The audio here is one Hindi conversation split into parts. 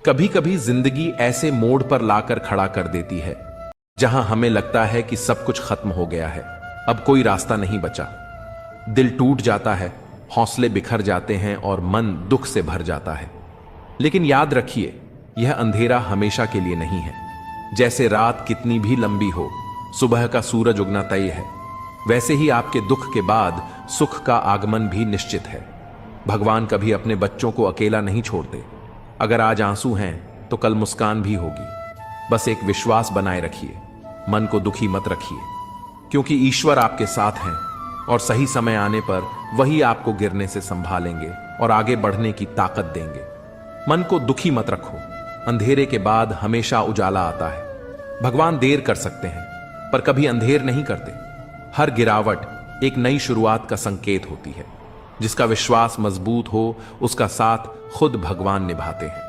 कभी कभी जिंदगी ऐसे मोड़ पर लाकर खड़ा कर देती है जहां हमें लगता है कि सब कुछ खत्म हो गया है, अब कोई रास्ता नहीं बचा। दिल टूट जाता है, हौसले बिखर जाते हैं और मन दुख से भर जाता है। लेकिन याद रखिए, यह अंधेरा हमेशा के लिए नहीं है। जैसे रात कितनी भी लंबी हो, सुबह का सूरज उगना तय है, वैसे ही आपके दुख के बाद सुख का आगमन भी निश्चित है। भगवान कभी अपने बच्चों को अकेला नहीं छोड़ते। अगर आज आंसू हैं तो कल मुस्कान भी होगी। बस एक विश्वास बनाए रखिए, मन को दुखी मत रखिए, क्योंकि ईश्वर आपके साथ हैं और सही समय आने पर वही आपको गिरने से संभालेंगे और आगे बढ़ने की ताकत देंगे। मन को दुखी मत रखो, अंधेरे के बाद हमेशा उजाला आता है। भगवान देर कर सकते हैं पर कभी अंधेर नहीं करते। हर गिरावट एक नई शुरुआत का संकेत होती है। जिसका विश्वास मजबूत हो उसका साथ खुद भगवान निभाते हैं।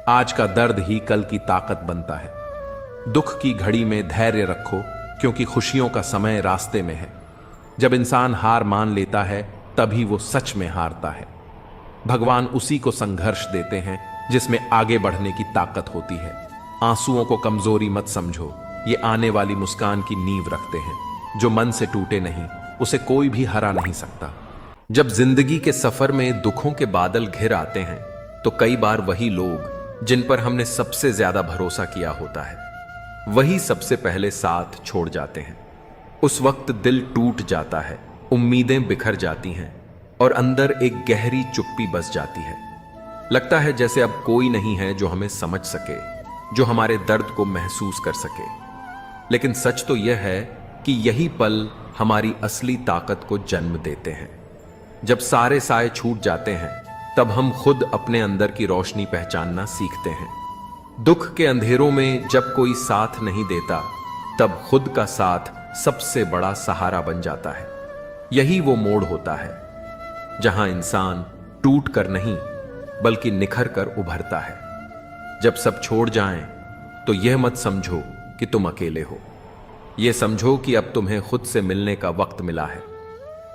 आज का दर्द ही कल की ताकत बनता है। दुख की घड़ी में धैर्य रखो, क्योंकि खुशियों का समय रास्ते में है। जब इंसान हार मान लेता है तभी वो सच में हारता है। भगवान उसी को संघर्ष देते हैं जिसमें आगे बढ़ने की ताकत होती है। आंसुओं को कमजोरी मत समझो, ये आने वाली मुस्कान की नींव रखते हैं। जो मन से टूटे नहीं, उसे कोई भी हरा नहीं सकता। जब जिंदगी के सफर में दुखों के बादल घिर आते हैं तो कई बार वही लोग जिन पर हमने सबसे ज्यादा भरोसा किया होता है, वही सबसे पहले साथ छोड़ जाते हैं। उस वक्त दिल टूट जाता है, उम्मीदें बिखर जाती हैं और अंदर एक गहरी चुप्पी बस जाती है। लगता है जैसे अब कोई नहीं है जो हमें समझ सके, जो हमारे दर्द को महसूस कर सके। लेकिन सच तो यह है कि यही पल हमारी असली ताकत को जन्म देते हैं। जब सारे साए छूट जाते हैं तब हम खुद अपने अंदर की रोशनी पहचानना सीखते हैं। दुख के अंधेरों में जब कोई साथ नहीं देता तब खुद का साथ सबसे बड़ा सहारा बन जाता है। यही वो मोड़ होता है जहां इंसान टूट कर नहीं बल्कि निखर कर उभरता है। जब सब छोड़ जाएं तो यह मत समझो कि तुम अकेले हो, यह समझो कि अब तुम्हें खुद से मिलने का वक्त मिला है।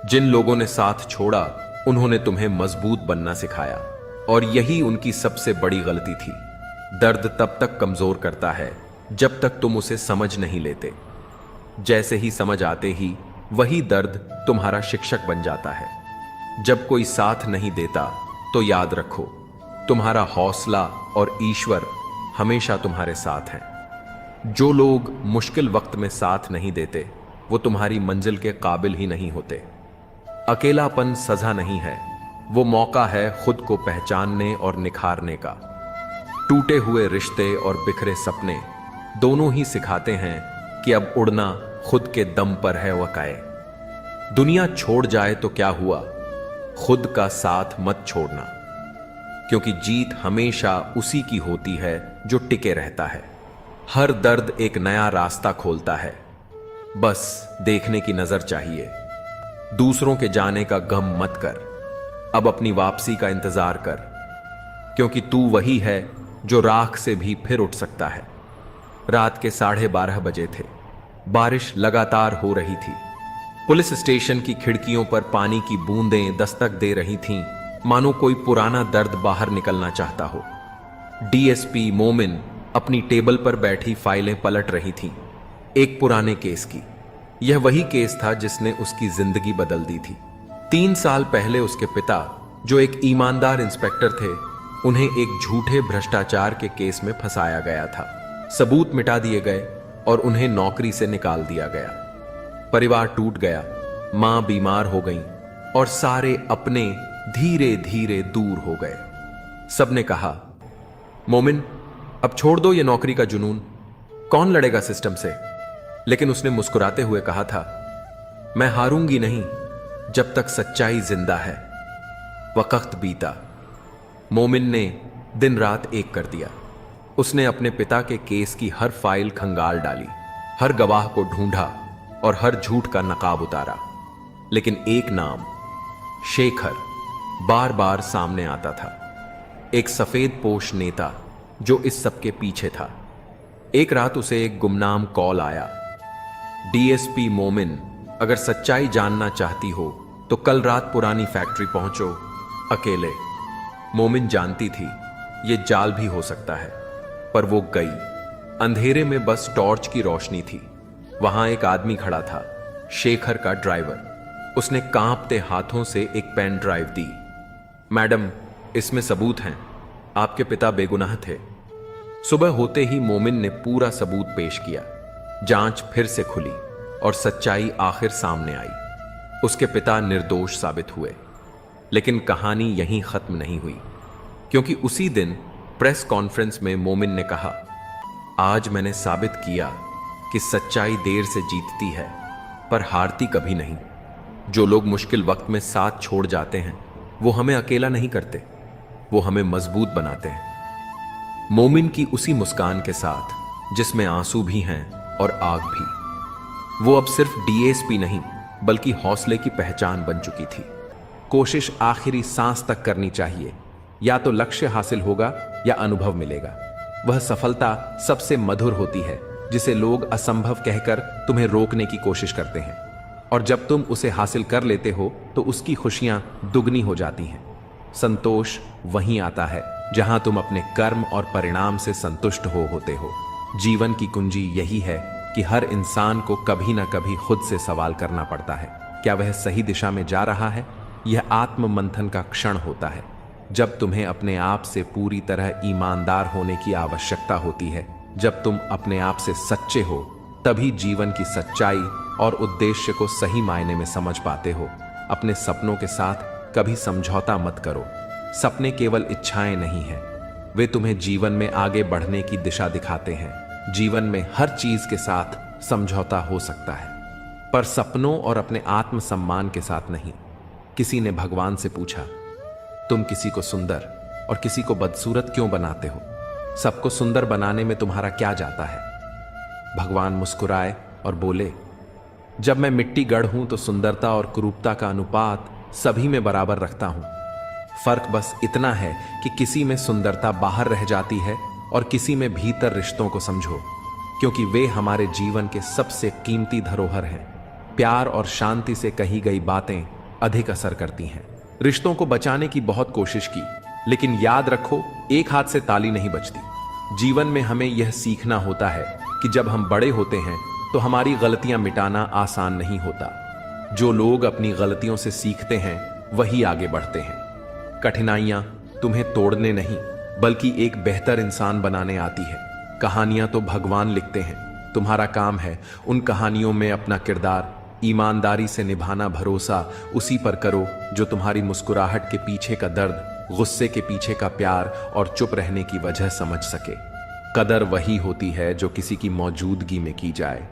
जिन लोगों ने साथ छोड़ा उन्होंने तुम्हें मजबूत बनना सिखाया और यही उनकी सबसे बड़ी गलती थी। दर्द तब तक कमजोर करता है जब तक तुम उसे समझ नहीं लेते। जैसे ही समझ आते ही वही दर्द तुम्हारा शिक्षक बन जाता है। जब कोई साथ नहीं देता तो याद रखो, तुम्हारा हौसला और ईश्वर हमेशा तुम्हारे साथ हैं। जो लोग मुश्किल वक्त में साथ नहीं देते वो तुम्हारी मंजिल के काबिल ही नहीं होते। अकेलापन सजा नहीं है, वो मौका है खुद को पहचानने और निखारने का। टूटे हुए रिश्ते और बिखरे सपने दोनों ही सिखाते हैं कि अब उड़ना खुद के दम पर है वकाए। दुनिया छोड़ जाए तो क्या हुआ, खुद का साथ मत छोड़ना, क्योंकि जीत हमेशा उसी की होती है जो टिके रहता है। हर दर्द एक नया रास्ता खोलता है, बस देखने की नजर चाहिए। दूसरों के जाने का गम मत कर, अब अपनी वापसी का इंतजार कर, क्योंकि तू वही है जो राख से भी फिर उठ सकता है। रात के 12:30 बजे थे। बारिश लगातार हो रही थी। पुलिस स्टेशन की खिड़कियों पर पानी की बूंदें दस्तक दे रही थीं, मानो कोई पुराना दर्द बाहर निकलना चाहता हो। डीएसपी मोमिन अपनी टेबल पर बैठी फाइलें पलट रही थीं, एक पुराने केस की। यह वही केस था जिसने उसकी जिंदगी बदल दी थी। 3 साल पहले उसके पिता, जो एक ईमानदार इंस्पेक्टर थे, उन्हें एक झूठे भ्रष्टाचार के केस में फंसाया गया था। सबूत मिटा दिए गए और उन्हें नौकरी से निकाल दिया गया। परिवार टूट गया, मां बीमार हो गई और सारे अपने धीरे धीरे दूर हो गए। सबने कहा, मोमिन अब छोड़ दो ये नौकरी का जुनून, कौन लड़ेगा सिस्टम से। लेकिन उसने मुस्कुराते हुए कहा था, मैं हारूंगी नहीं जब तक सच्चाई जिंदा है। वक्त बीता। मोमिन ने दिन रात एक कर दिया। उसने अपने पिता के केस की हर फाइल खंगाल डाली, हर गवाह को ढूंढा और हर झूठ का नकाब उतारा। लेकिन एक नाम, शेखर, बार बार सामने आता था। एक सफेद पोश नेता जो इस सब के पीछे था। एक रात उसे एक गुमनाम कॉल आया, डीएसपी मोमिन, अगर सच्चाई जानना चाहती हो तो कल रात पुरानी फैक्ट्री पहुंचो, अकेले। मोमिन जानती थी ये जाल भी हो सकता है। पर वो गई। अंधेरे में बस टॉर्च की रोशनी थी। वहां एक आदमी खड़ा था, शेखर का ड्राइवर। उसने कांपते हाथों से एक पेन ड्राइव दी। मैडम, इसमें सबूत हैं। आपके पिता बेगुनाह थे। सुबह होते ही मोमिन ने पूरा सबूत पेश किया। जांच फिर से खुली और सच्चाई आखिर सामने आई। उसके पिता निर्दोष साबित हुए। लेकिन कहानी यहीं खत्म नहीं हुई, क्योंकि उसी दिन प्रेस कॉन्फ्रेंस में मोमिन ने कहा, आज मैंने साबित किया कि सच्चाई देर से जीतती है पर हारती कभी नहीं। जो लोग मुश्किल वक्त में साथ छोड़ जाते हैं वो हमें अकेला नहीं करते, वो हमें मजबूत बनाते हैं। मोमिन की उसी मुस्कान के साथ जिसमें आंसू भी हैं और आग भी, वो अब सिर्फ डीएसपी नहीं बल्कि हौसले की पहचान बन चुकी थी। कोशिश आखिरी सांस तक करनी चाहिए। या तो लक्ष्य हासिल होगा या अनुभव मिलेगा। वह सफलता सबसे मधुर होती है जिसे लोग असंभव कहकर तुम्हें रोकने की कोशिश करते हैं, और जब तुम उसे हासिल कर लेते हो तो उसकी खुशियां दुगनी हो जाती हैं। संतोष वहीं आता है जहां तुम अपने कर्म और परिणाम से संतुष्ट होते हो। जीवन की कुंजी यही है कि हर इंसान को कभी ना कभी खुद से सवाल करना पड़ता है, क्या वह सही दिशा में जा रहा है। यह आत्म मंथन का क्षण होता है जब तुम्हें अपने आप से पूरी तरह ईमानदार होने की आवश्यकता होती है। जब तुम अपने आप से सच्चे हो तभी जीवन की सच्चाई और उद्देश्य को सही मायने में समझ पाते हो। अपने सपनों के साथ कभी समझौता मत करो। सपने केवल इच्छाएं नहीं हैं, वे तुम्हें जीवन में आगे बढ़ने की दिशा दिखाते हैं। जीवन में हर चीज के साथ समझौता हो सकता है, पर सपनों और अपने आत्म सम्मान के साथ नहीं। किसी ने भगवान से पूछा, तुम किसी को सुंदर और किसी को बदसूरत क्यों बनाते हो? सबको सुंदर बनाने में तुम्हारा क्या जाता है? भगवान मुस्कुराए और बोले, जब मैं मिट्टी गढ़ हूं तो सुंदरता और कुरूपता का अनुपात सभी में बराबर रखता हूं। फर्क बस इतना है कि किसी में सुंदरता बाहर रह जाती है और किसी में भीतर। रिश्तों को समझो, क्योंकि वे हमारे जीवन के सबसे कीमती धरोहर हैं। प्यार और शांति से कही गई बातें अधिक असर करती हैं। रिश्तों को बचाने की बहुत कोशिश की, लेकिन याद रखो, एक हाथ से ताली नहीं बजती। जीवन में हमें यह सीखना होता है कि जब हम बड़े होते हैं तो हमारी गलतियां मिटाना आसान नहीं होता। जो लोग अपनी गलतियों से सीखते हैं वही आगे बढ़ते हैं। कठिनाइयां तुम्हें तोड़ने नहीं बल्कि एक बेहतर इंसान बनाने आती है। कहानियां तो भगवान लिखते हैं, तुम्हारा काम है उन कहानियों में अपना किरदार ईमानदारी से निभाना। भरोसा उसी पर करो जो तुम्हारी मुस्कुराहट के पीछे का दर्द, गुस्से के पीछे का प्यार और चुप रहने की वजह समझ सके। कदर वही होती है जो किसी की मौजूदगी में की जाए।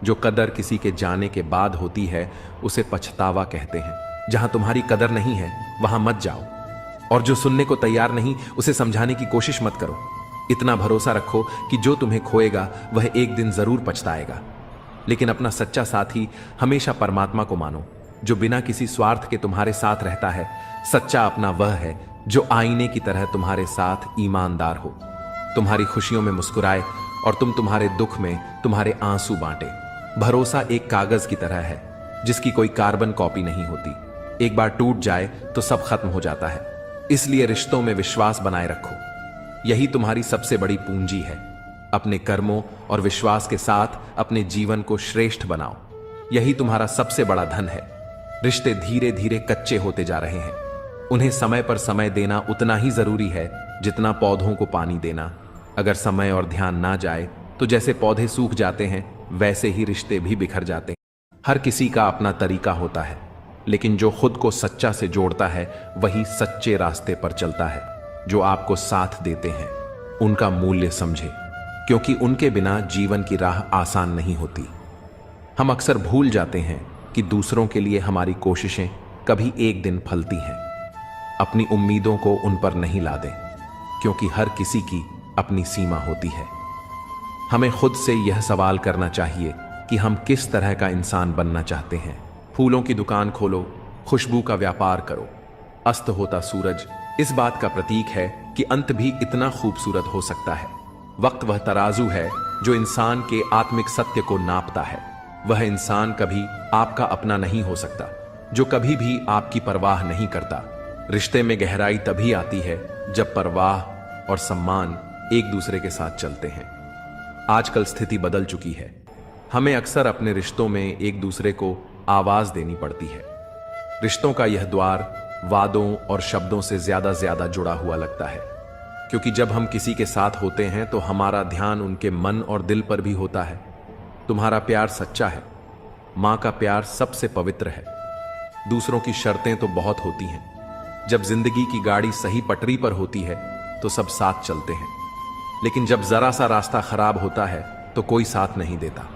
जो कदर किसी के जाने के बाद होती है उसे पछतावा कहते हैं। जहां तुम्हारी कदर नहीं है वहां मत जाओ, और जो सुनने को तैयार नहीं उसे समझाने की कोशिश मत करो। इतना भरोसा रखो कि जो तुम्हें खोएगा वह एक दिन जरूर पछताएगा। लेकिन अपना सच्चा साथी हमेशा परमात्मा को मानो, जो बिना किसी स्वार्थ के तुम्हारे साथ रहता है। सच्चा अपना वह है जो आईने की तरह तुम्हारे साथ ईमानदार हो, तुम्हारी खुशियों में मुस्कुराए और तुम तुम्हारे दुख में तुम्हारे आंसू बांटे। भरोसा एक कागज की तरह है जिसकी कोई कार्बन कॉपी नहीं होती। एक बार टूट जाए तो सब खत्म हो जाता है। इसलिए रिश्तों में विश्वास बनाए रखो, यही तुम्हारी सबसे बड़ी पूंजी है। अपने कर्मों और विश्वास के साथ अपने जीवन को श्रेष्ठ बनाओ, यही तुम्हारा सबसे बड़ा धन है। रिश्ते धीरे धीरे कच्चे होते जा रहे हैं, उन्हें समय पर समय देना उतना ही जरूरी है जितना पौधों को पानी देना। अगर समय और ध्यान ना जाए तो जैसे पौधे सूख जाते हैं वैसे ही रिश्ते भी बिखर जाते हैं। हर किसी का अपना तरीका होता है, लेकिन जो खुद को सच्चा से जोड़ता है वही सच्चे रास्ते पर चलता है। जो आपको साथ देते हैं उनका मूल्य समझे, क्योंकि उनके बिना जीवन की राह आसान नहीं होती। हम अक्सर भूल जाते हैं कि दूसरों के लिए हमारी कोशिशें कभी एक दिन फलती हैं। अपनी उम्मीदों को उन पर नहीं लादें, क्योंकि हर किसी की अपनी सीमा होती है। हमें खुद से यह सवाल करना चाहिए कि हम किस तरह का इंसान बनना चाहते हैं। फूलों की दुकान खोलो, खुशबू का व्यापार करो। अस्त होता सूरज इस बात का प्रतीक है कि अंत भी इतना खूबसूरत हो सकता है। वक्त वह तराजू है जो इंसान के आत्मिक सत्य को नापता है। वह इंसान कभी आपका अपना नहीं हो सकता जो कभी भी आपकी परवाह नहीं करता। रिश्ते में गहराई तभी आती है जब परवाह और सम्मान एक दूसरे के साथ चलते हैं। आजकल स्थिति बदल चुकी है। हमें अक्सर अपने रिश्तों में एक दूसरे को आवाज देनी पड़ती है। रिश्तों का यह द्वार वादों और शब्दों से ज्यादा जुड़ा हुआ लगता है, क्योंकि जब हम किसी के साथ होते हैं तो हमारा ध्यान उनके मन और दिल पर भी होता है। तुम्हारा प्यार सच्चा है। मां का प्यार सबसे पवित्र है। दूसरों की शर्तें तो बहुत होती हैं। जब जिंदगी की गाड़ी सही पटरी पर होती है तो सब साथ चलते हैं, लेकिन जब जरा सा रास्ता खराब होता है तो कोई साथ नहीं देता।